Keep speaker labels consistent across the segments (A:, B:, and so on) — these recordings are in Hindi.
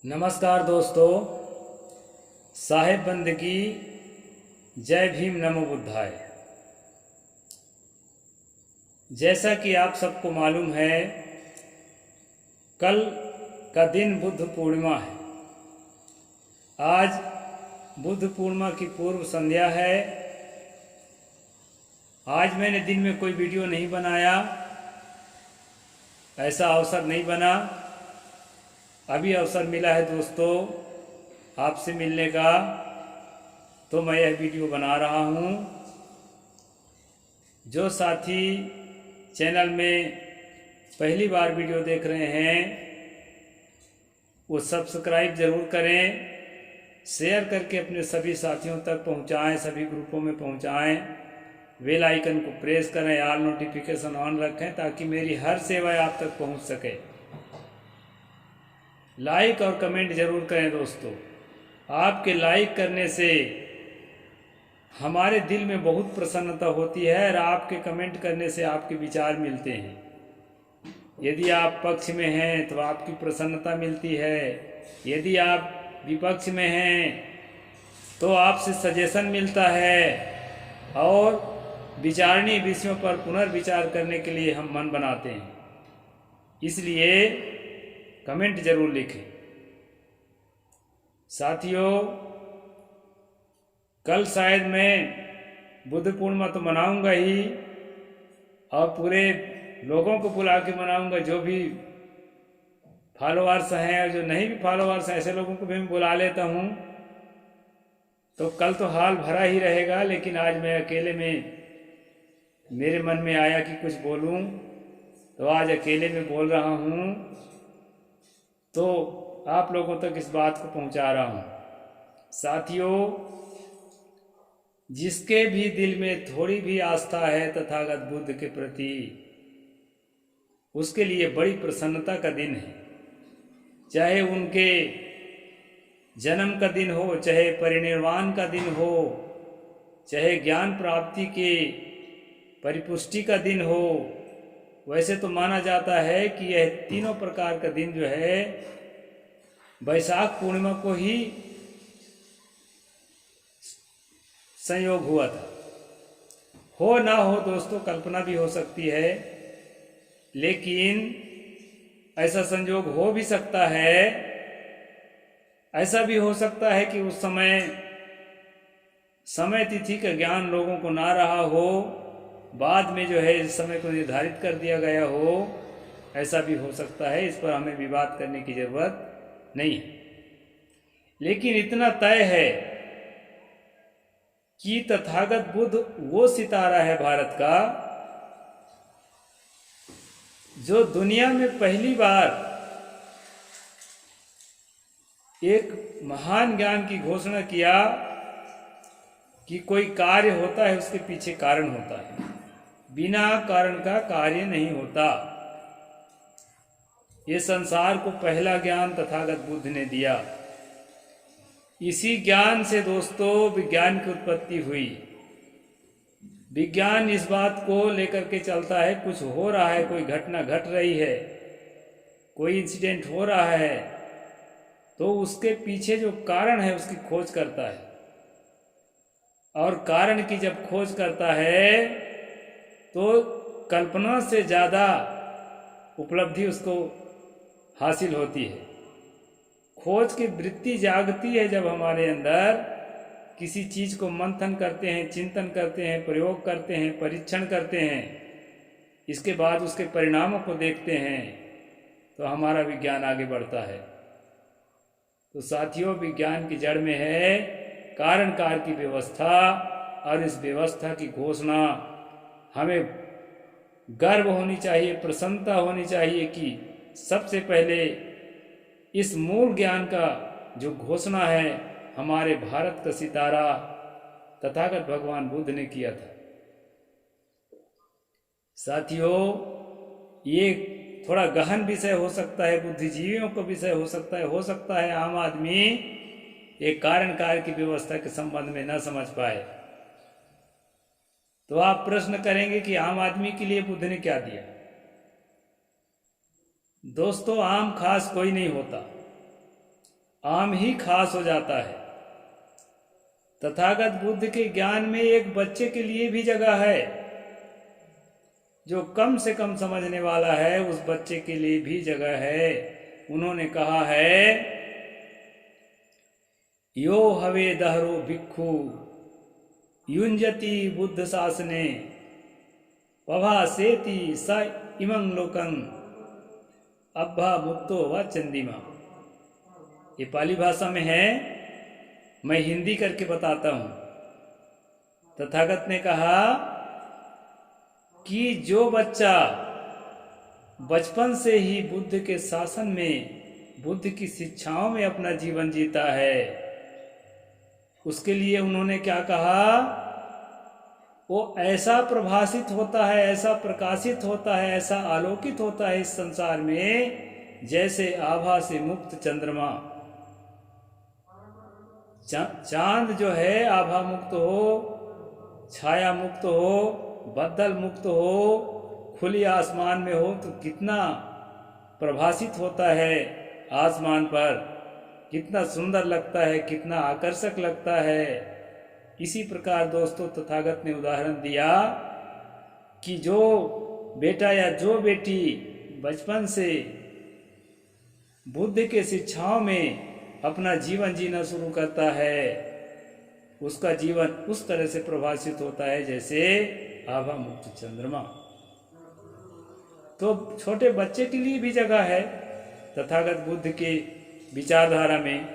A: नमस्कार दोस्तों, साहेब बंदगी, जय भीम, नमो बुद्धाय। जैसा कि आप सबको मालूम है, कल का दिन बुद्ध पूर्णिमा है। आज बुद्ध पूर्णिमा की पूर्व संध्या है। आज मैंने दिन में कोई वीडियो नहीं बनाया, ऐसा अवसर नहीं बना। अभी अवसर मिला है दोस्तों आपसे मिलने का, तो मैं यह वीडियो बना रहा हूँ। जो साथी चैनल में पहली बार वीडियो देख रहे हैं वो सब्सक्राइब ज़रूर करें, शेयर करके अपने सभी साथियों तक पहुँचाएं, सभी ग्रुपों में पहुँचाएं। बेल आइकन को प्रेस करें, ऑल नोटिफिकेशन ऑन रखें ताकि मेरी हर सेवा आप तक पहुँच सके। लाइक और कमेंट जरूर करें दोस्तों। आपके लाइक करने से हमारे दिल में बहुत प्रसन्नता होती है और आपके कमेंट करने से आपके विचार मिलते हैं। यदि आप पक्ष में हैं तो आपकी प्रसन्नता मिलती है, यदि आप विपक्ष में हैं तो आपसे सजेशन मिलता है और विचारणीय विषयों पर पुनर्विचार करने के लिए हम मन बनाते हैं। इसलिए कमेंट जरूर लिखें। साथियों, कल शायद मैं बुद्ध पूर्णिमा तो मनाऊंगा ही और पूरे लोगों को बुला के मनाऊंगा। जो भी फॉलोअर्स हैं और जो नहीं भी फॉलोअर्स हैं, ऐसे लोगों को भी मैं बुला लेता हूं। तो कल तो हाल भरा ही रहेगा, लेकिन आज मैं अकेले में, मेरे मन में आया कि कुछ बोलूं तो आज अकेले में बोल रहा हूं, तो आप लोगों तक इस बात को पहुंचा रहा हूं। साथियों, जिसके भी दिल में थोड़ी भी आस्था है तथागत बुद्ध के प्रति, उसके लिए बड़ी प्रसन्नता का दिन है। चाहे उनके जन्म का दिन हो, चाहे परिनिर्वाण का दिन हो, चाहे ज्ञान प्राप्ति के परिपुष्टि का दिन हो। वैसे तो माना जाता है कि यह तीनों प्रकार का दिन जो है वैशाख पूर्णिमा को ही संयोग हुआ था। हो ना हो दोस्तों, कल्पना भी हो सकती है, लेकिन ऐसा संयोग हो भी सकता है। ऐसा भी हो सकता है कि उस समय तिथि का ज्ञान लोगों को ना रहा हो, बाद में जो है इस समय को निर्धारित कर दिया गया हो। ऐसा भी हो सकता है, इस पर हमें विवाद करने की जरूरत नहीं है। लेकिन इतना तय है कि तथागत बुद्ध वो सितारा है भारत का जो दुनिया में पहली बार एक महान ज्ञान की घोषणा किया कि कोई कार्य होता है उसके पीछे कारण होता है, बिना कारण का कार्य नहीं होता। ये संसार को पहला ज्ञान तथागत बुद्ध ने दिया। इसी ज्ञान से दोस्तों विज्ञान की उत्पत्ति हुई। विज्ञान इस बात को लेकर के चलता है, कुछ हो रहा है, कोई घटना घट रही है, कोई इंसिडेंट हो रहा है, तो उसके पीछे जो कारण है उसकी खोज करता है। और कारण की जब खोज करता है तो कल्पना से ज़्यादा उपलब्धि उसको हासिल होती है। खोज की वृत्ति जागती है जब हमारे अंदर किसी चीज़ को मंथन करते हैं, चिंतन करते हैं, प्रयोग करते हैं, परीक्षण करते हैं, इसके बाद उसके परिणामों को देखते हैं, तो हमारा विज्ञान आगे बढ़ता है। तो साथियों, विज्ञान की जड़ में है कारण कार्य की व्यवस्था, और इस व्यवस्था की घोषणा हमें गर्व होनी चाहिए, प्रसन्नता होनी चाहिए कि सबसे पहले इस मूल ज्ञान का जो घोषणा है हमारे भारत का सितारा तथागत भगवान बुद्ध ने किया था। साथियों, ये थोड़ा गहन विषय हो सकता है, बुद्धिजीवियों का विषय हो सकता है आम आदमी एक कारण कार्य की व्यवस्था के संबंध में न समझ पाए। तो आप प्रश्न करेंगे कि आम आदमी के लिए बुद्ध ने क्या दिया। दोस्तों, आम खास कोई नहीं होता। आम ही खास हो जाता है। तथागत बुद्ध के ज्ञान में एक बच्चे के लिए भी जगह है। जो कम से कम समझने वाला है उस बच्चे के लिए भी जगह है। उन्होंने कहा है, यो हवे दहरो भिक्खु युंजति बुद्ध शासने पभा सेति स इमं लोकं अब्भा मुक्तो व चंदिमा। ये पाली भाषा में है, मैं हिंदी करके बताता हूं। तथागत ने कहा कि जो बच्चा बचपन से ही बुद्ध के शासन में, बुद्ध की शिक्षाओं में अपना जीवन जीता है, उसके लिए उन्होंने क्या कहा, वो ऐसा प्रभासित होता है, ऐसा प्रकाशित होता है, ऐसा आलोकित होता है इस संसार में जैसे आभा से मुक्त चंद्रमा। चांद जो है आभा मुक्त हो, छाया मुक्त हो, बदल मुक्त हो, खुली आसमान में हो तो कितना प्रभासित होता है आसमान पर, कितना सुंदर लगता है, कितना आकर्षक लगता है। इसी प्रकार दोस्तों तथागत ने उदाहरण दिया कि जो बेटा या जो बेटी बचपन से बुद्ध के शिक्षाओं में अपना जीवन जीना शुरू करता है, उसका जीवन उस तरह से प्रभाषित होता है जैसे आभा मुक्त चंद्रमा। तो छोटे बच्चे के लिए भी जगह है तथागत बुद्ध के विचारधारा में।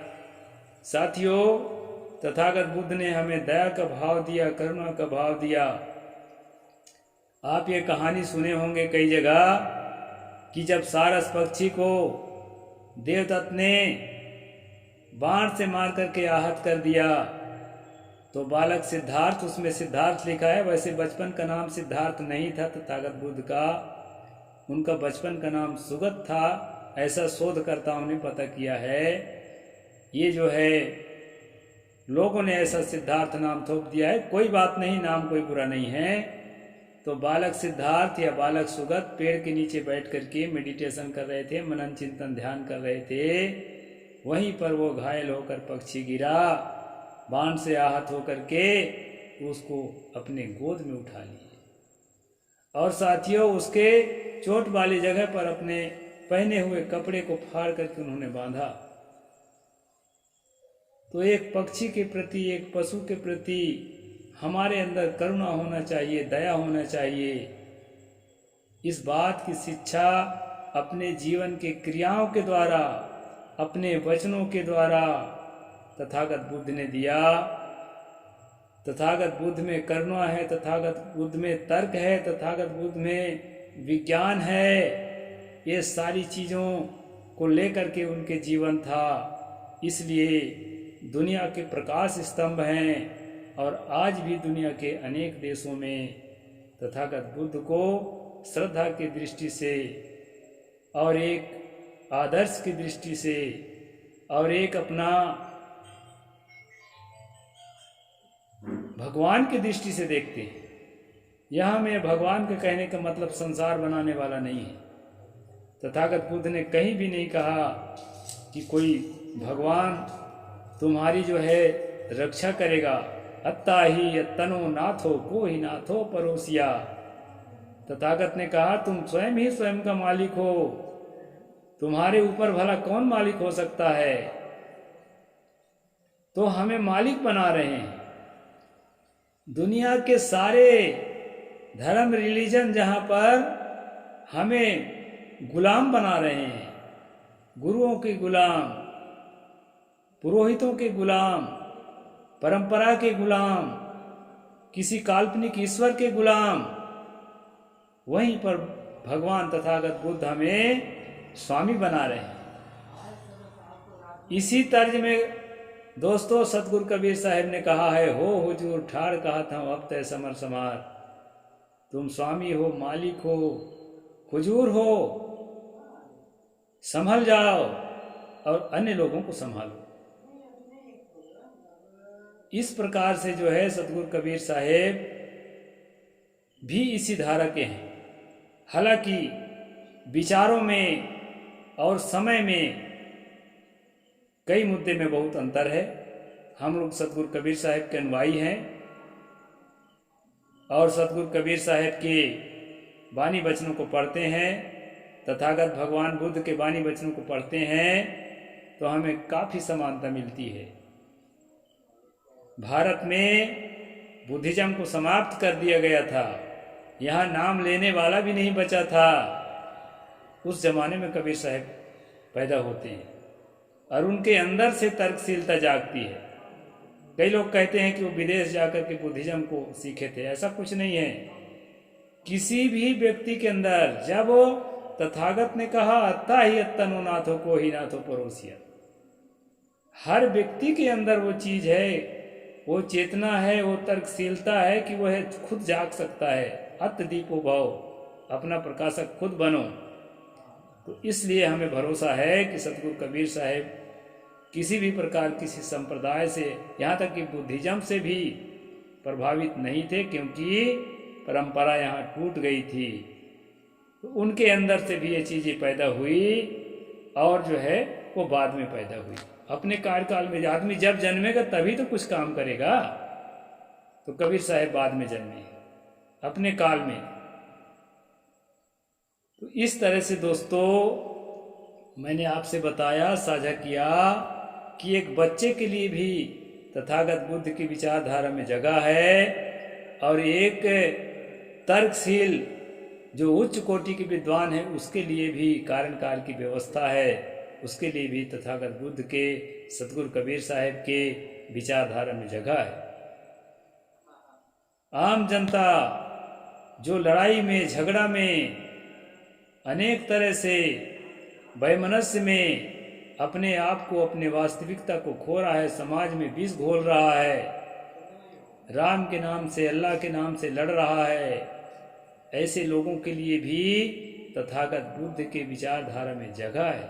A: साथियों, तथागत बुद्ध ने हमें दया का भाव दिया, करुणा का भाव दिया। आप ये कहानी सुने होंगे कई जगह कि जब सारस पक्षी को देवदत्त ने बाण से मार करके आहत कर दिया तो बालक सिद्धार्थ, उसमें सिद्धार्थ लिखा है, वैसे बचपन का नाम सिद्धार्थ नहीं था तथागत बुद्ध का, उनका बचपन का नाम सुगत था, ऐसा शोधकर्ताओं ने पता किया है। ये जो है लोगों ने ऐसा सिद्धार्थ नाम थोप दिया है, कोई बात नहीं, नाम कोई बुरा नहीं है। तो बालक सिद्धार्थ या बालक सुगत पेड़ के नीचे बैठ करके मेडिटेशन कर रहे थे, मनन चिंतन ध्यान कर रहे थे। वहीं पर वो घायल होकर पक्षी गिरा, बाण से आहत होकर के उसको अपने गोद में उठा लिए और साथियों उसके चोट वाली जगह पर अपने पहने हुए कपड़े को फाड़ करके उन्होंने बांधा। तो एक पक्षी के प्रति, एक पशु के प्रति हमारे अंदर करुणा होना चाहिए, दया होना चाहिए। इस बात की शिक्षा अपने जीवन के क्रियाओं के द्वारा, अपने वचनों के द्वारा तथागत बुद्ध ने दिया। तथागत बुद्ध में करुणा है, तथागत बुद्ध में तर्क है, तथागत बुद्ध में विज्ञान है। ये सारी चीज़ों को लेकर के उनके जीवन था, इसलिए दुनिया के प्रकाश स्तंभ हैं। और आज भी दुनिया के अनेक देशों में तथागत बुद्ध को श्रद्धा की दृष्टि से और एक आदर्श की दृष्टि से और एक अपना भगवान की दृष्टि से देखते हैं। यहाँ में भगवान के कहने का मतलब संसार बनाने वाला नहीं है। तथागत बुद्ध ने कहीं भी नहीं कहा कि कोई भगवान तुम्हारी जो है रक्षा करेगा। अत्ता ही तनो नाथो को ही नाथो परोसिया। तथागत ने कहा तुम स्वयं ही स्वयं का मालिक हो, तुम्हारे ऊपर भला कौन मालिक हो सकता है। तो हमें मालिक बना रहे हैं। दुनिया के सारे धर्म रिलीजन जहाँ पर हमें गुलाम बना रहे हैं, गुरुओं के गुलाम, पुरोहितों के गुलाम, परंपरा के गुलाम, किसी काल्पनिक ईश्वर के गुलाम, वहीं पर भगवान तथागत बुद्ध हमें स्वामी बना रहे हैं। इसी तर्ज में दोस्तों सतगुरु कबीर साहब ने कहा है, हो हुजूर ठाड़ कहा था अब तय समर समार। तुम स्वामी हो, मालिक हो, हुजूर हो, संभल जाओ और अन्य लोगों को संभालो। इस प्रकार से जो है सतगुरु कबीर साहेब भी इसी धारा के हैं। हालांकि विचारों में और समय में कई मुद्दे में बहुत अंतर है। हम लोग सतगुरु कबीर साहब के अनुयायी हैं और सतगुरु कबीर साहब के वाणी वचनों को पढ़ते हैं, तथागत भगवान बुद्ध के वाणी वचनों को पढ़ते हैं, तो हमें काफ़ी समानता मिलती है। भारत में बुद्धिज्म को समाप्त कर दिया गया था, यहाँ नाम लेने वाला भी नहीं बचा था। उस जमाने में कबीर साहब पैदा होते हैं और उनके अंदर से तर्कशीलता जागती है। कई लोग कहते हैं कि वो विदेश जाकर के बुद्धिज्म को सीखे थे, ऐसा कुछ नहीं है। किसी भी व्यक्ति के अंदर जब तथागत ने कहा अत्ता ही अत्तनो नाथो को ही नाथो परोसिया, हर व्यक्ति के अंदर वो चीज है, वो चेतना है, वो तर्कशीलता है कि वह खुद जाग सकता है। अत दीपो भव, अपना प्रकाशक खुद बनो। तो इसलिए हमें भरोसा है कि सतगुरु कबीर साहब किसी भी प्रकार किसी संप्रदाय से, यहाँ तक कि बुद्धिज्म से भी प्रभावित नहीं थे, क्योंकि परंपरा यहाँ टूट गई थी। तो उनके अंदर से भी ये चीज़ें पैदा हुई और जो है वो बाद में पैदा हुई। अपने कार्यकाल में आदमी जब जन्मेगा तभी तो कुछ काम करेगा। तो कबीर साहब बाद में जन्मे, अपने काल में। तो इस तरह से दोस्तों मैंने आपसे बताया, साझा किया कि एक बच्चे के लिए भी तथागत बुद्ध की विचारधारा में जगह है और एक तर्कशील जो उच्च कोटि के विद्वान है उसके लिए भी कारण काल की व्यवस्था है, उसके लिए भी तथागत बुद्ध के, सतगुरु कबीर साहब के विचारधारा में जगह है। आम जनता जो लड़ाई में, झगड़ा में, अनेक तरह से वैमनस्य में अपने आप को, अपने वास्तविकता को खो रहा है, समाज में विष घोल रहा है, राम के नाम से, अल्लाह के नाम से लड़ रहा है, ऐसे लोगों के लिए भी तथागत बुद्ध के विचारधारा में जगह है।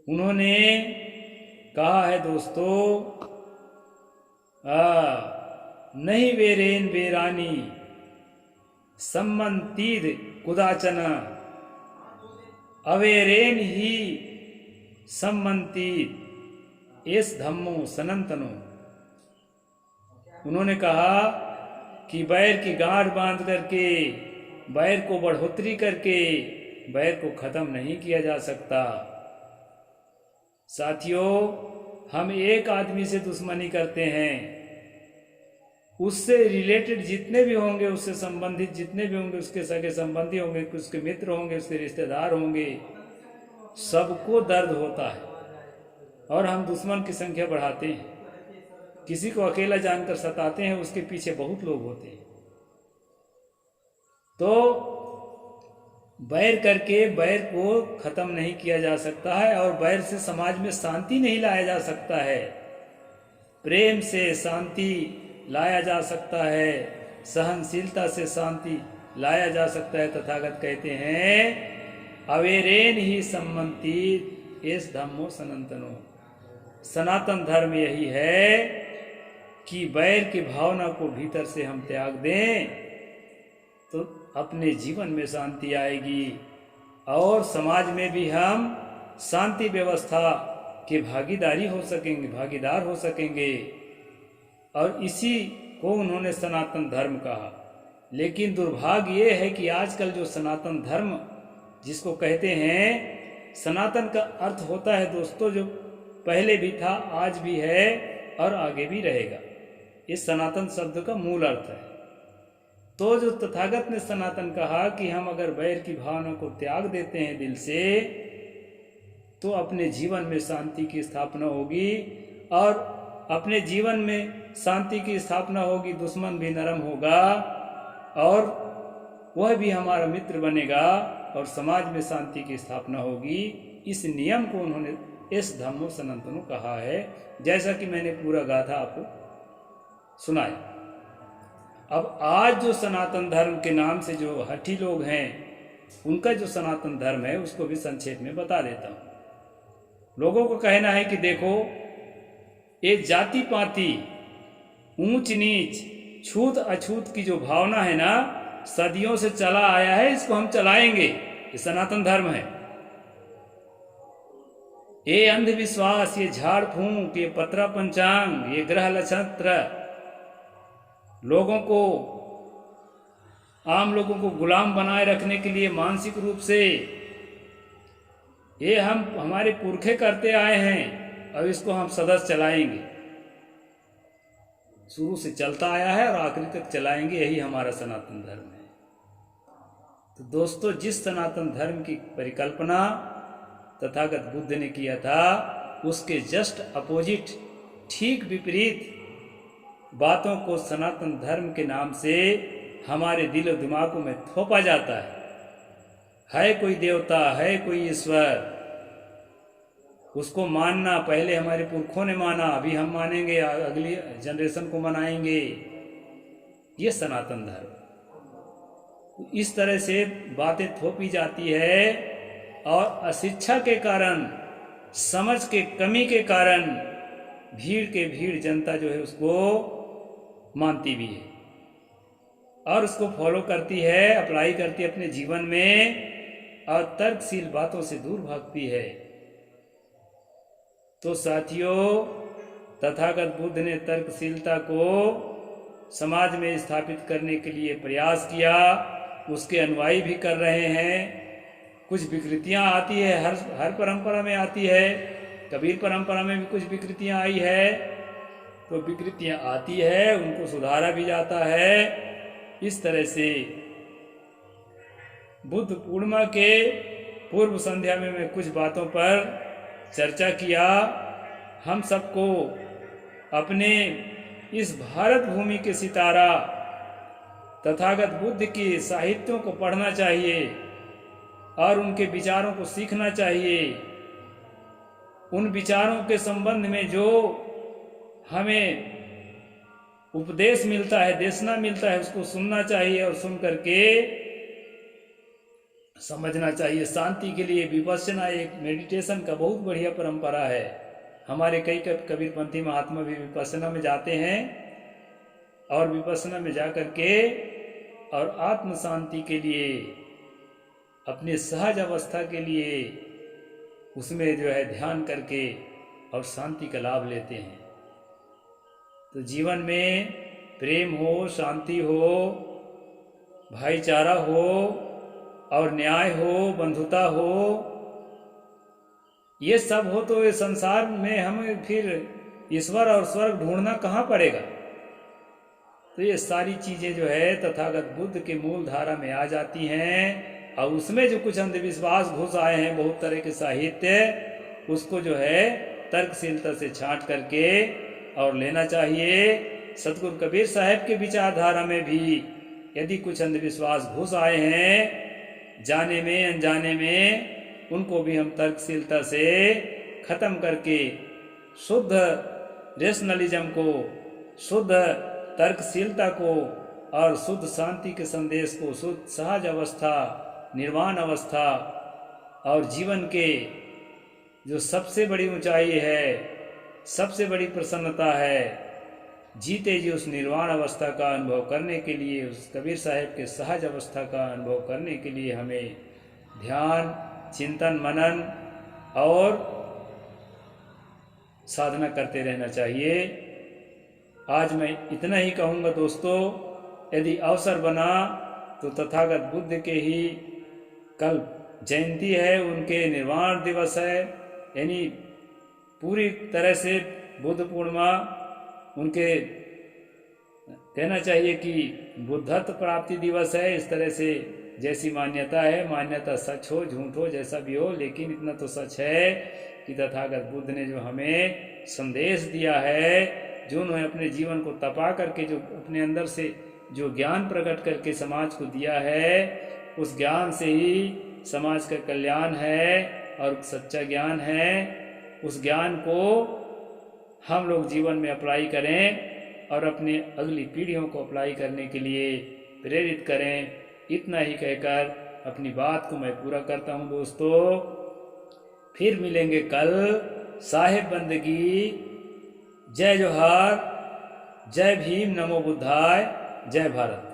A: उन्होंने कहा है दोस्तों, नहीं वेरेन वेरानी सम्मंतीद कुदाचन अवेरेन ही सम्मंतीद एस धम्मो सनंतनो। उन्होंने कहा कि बैर की गांठ बांध करके, बैर को बढ़ोतरी करके बैर को खत्म नहीं किया जा सकता। साथियों, हम एक आदमी से दुश्मनी करते हैं, उससे रिलेटेड जितने भी होंगे, उससे संबंधित जितने भी होंगे, उसके सगे संबंधी होंगे, उसके मित्र होंगे, उसके रिश्तेदार होंगे, सबको दर्द होता है और हम दुश्मन की संख्या बढ़ाते हैं। किसी को अकेला जानकर सताते हैं, उसके पीछे बहुत लोग होते हैं। तो बैर करके बैर को खत्म नहीं किया जा सकता है और बैर से समाज में शांति नहीं लाया जा सकता है। प्रेम से शांति लाया जा सकता है, सहनशीलता से शांति लाया जा सकता है। तथागत कहते हैं अवेरेन ही सम्मति एस धम्मो सनातनो। सनातन धर्म यही है कि बैर की भावना को भीतर से हम त्याग दें तो अपने जीवन में शांति आएगी और समाज में भी हम शांति व्यवस्था के भागीदार हो सकेंगे। और इसी को उन्होंने सनातन धर्म कहा। लेकिन दुर्भाग्य ये है कि आजकल जो सनातन धर्म जिसको कहते हैं, सनातन का अर्थ होता है दोस्तों जो पहले भी था, आज भी है और आगे भी रहेगा। इस सनातन शब्द का मूल अर्थ है। तो जो तथागत ने सनातन कहा कि हम अगर बैर की भावना को त्याग देते हैं दिल से, तो अपने जीवन में शांति की स्थापना होगी और अपने जीवन में शांति की स्थापना होगी, दुश्मन भी नरम होगा और वह भी हमारा मित्र बनेगा और समाज में शांति की स्थापना होगी। इस नियम को उन्होंने इस धम्मो सनातनो कहा है, जैसा कि मैंने पूरा गाथा आपको सुनाया। अब आज जो सनातन धर्म के नाम से जो हठी लोग हैं, उनका जो सनातन धर्म है उसको भी संक्षेप में बता देता हूं। लोगों को कहना है कि देखो, ये जाति पाति, ऊंच नीच, छूत अछूत की जो भावना है ना, सदियों से चला आया है, इसको हम चलाएंगे। ये सनातन धर्म है। ये अंधविश्वास, ये झाड़ फूंक, ये पत्रा पंचांग, ये ग्रह नक्षत्र लोगों को, आम लोगों को गुलाम बनाए रखने के लिए मानसिक रूप से ये हमारे पुरखे करते आए हैं और इसको हम सदा चलाएंगे। शुरू से चलता आया है और आखिरी तक चलाएंगे, यही हमारा सनातन धर्म है। तो दोस्तों, जिस सनातन धर्म की परिकल्पना तथागत बुद्ध ने किया था, उसके जस्ट अपोजिट, ठीक विपरीत बातों को सनातन धर्म के नाम से हमारे दिल और दिमागों में थोपा जाता है कोई देवता, है कोई ईश्वर, उसको मानना पहले हमारे पुरखों ने माना, अभी हम मानेंगे, अगली जनरेशन को मनाएंगे। ये सनातन धर्म। इस तरह से बातें थोपी जाती है और अशिक्षा के कारण, समझ के कमी के कारण भीड़ जनता जो है उसको मानती भी है और उसको फॉलो करती है, अप्लाई करती है अपने जीवन में और तर्कशील बातों से दूर भागती है। तो साथियों, तथागत बुद्ध ने तर्कशीलता को समाज में स्थापित करने के लिए प्रयास किया, उसके अनुयायी भी कर रहे हैं। कुछ विकृतियां आती है, हर परंपरा में आती है, कबीर परंपरा में भी कुछ विकृतियां आई है, तो विकृतियां आती है, उनको सुधारा भी जाता है। इस तरह से बुद्ध पूर्णिमा के पूर्व संध्या में मैं कुछ बातों पर चर्चा किया। हम सबको अपने इस भारत भूमि के सितारा तथागत बुद्ध के साहित्यों को पढ़ना चाहिए और उनके विचारों को सीखना चाहिए। उन विचारों के संबंध में जो हमें उपदेश मिलता है, देशना मिलता है, उसको सुनना चाहिए और सुन करके समझना चाहिए। शांति के लिए विपश्यना एक मेडिटेशन का बहुत बढ़िया परंपरा है। हमारे कई कबीरपंथी महात्मा भी विपश्यना में जाते हैं और विपश्यना में जा करके और आत्म शांति के लिए, अपने सहज अवस्था के लिए उसमें जो है ध्यान करके और शांति का लाभ लेते हैं। तो जीवन में प्रेम हो, शांति हो, भाईचारा हो और न्याय हो, बंधुता हो, ये सब हो तो ये संसार में हमें फिर ईश्वर और स्वर्ग ढूंढना कहाँ पड़ेगा। तो ये सारी चीजें जो है तथागत बुद्ध के मूल धारा में आ जाती हैं और उसमें जो कुछ अंधविश्वास घुस आए हैं, बहुत तरह के साहित्य, उसको जो है तर्कशीलता से छांट करके और लेना चाहिए। सतगुरु कबीर साहब के विचारधारा में भी यदि कुछ अंधविश्वास घुस आए हैं, जाने में अनजाने में, उनको भी हम तर्कशीलता से खत्म करके शुद्ध रेशनलिज्म को, शुद्ध तर्कशीलता को और शुद्ध शांति के संदेश को, शुद्ध सहज अवस्था, निर्वाण अवस्था और जीवन के जो सबसे बड़ी ऊंचाई है, सबसे बड़ी प्रसन्नता है, जीते जी उस निर्वाण अवस्था का अनुभव करने के लिए, उस कबीर साहब के सहज अवस्था का अनुभव करने के लिए हमें ध्यान, चिंतन, मनन और साधना करते रहना चाहिए। आज मैं इतना ही कहूँगा दोस्तों, यदि अवसर बना तो तथागत बुद्ध के ही कल जयंती है, उनके निर्वाण दिवस है, यानी पूरी तरह से बुद्ध पूर्णिमा उनके कहना चाहिए कि बुद्धत्व प्राप्ति दिवस है। इस तरह से जैसी मान्यता है, मान्यता सच हो झूठ हो जैसा भी हो, लेकिन इतना तो सच है कि तथागत बुद्ध ने जो हमें संदेश दिया है, जो उन्होंने अपने जीवन को तपा करके, जो अपने अंदर से जो ज्ञान प्रकट करके समाज को दिया है, उस ज्ञान से ही समाज का कल्याण है और सच्चा ज्ञान है। उस ज्ञान को हम लोग जीवन में अप्लाई करें और अपने अगली पीढ़ियों को अप्लाई करने के लिए प्रेरित करें। इतना ही कहकर अपनी बात को मैं पूरा करता हूँ दोस्तों। फिर मिलेंगे कल। साहेब बंदगी। जय जोहार, जय भीम, नमो बुद्धाय, जय भारत।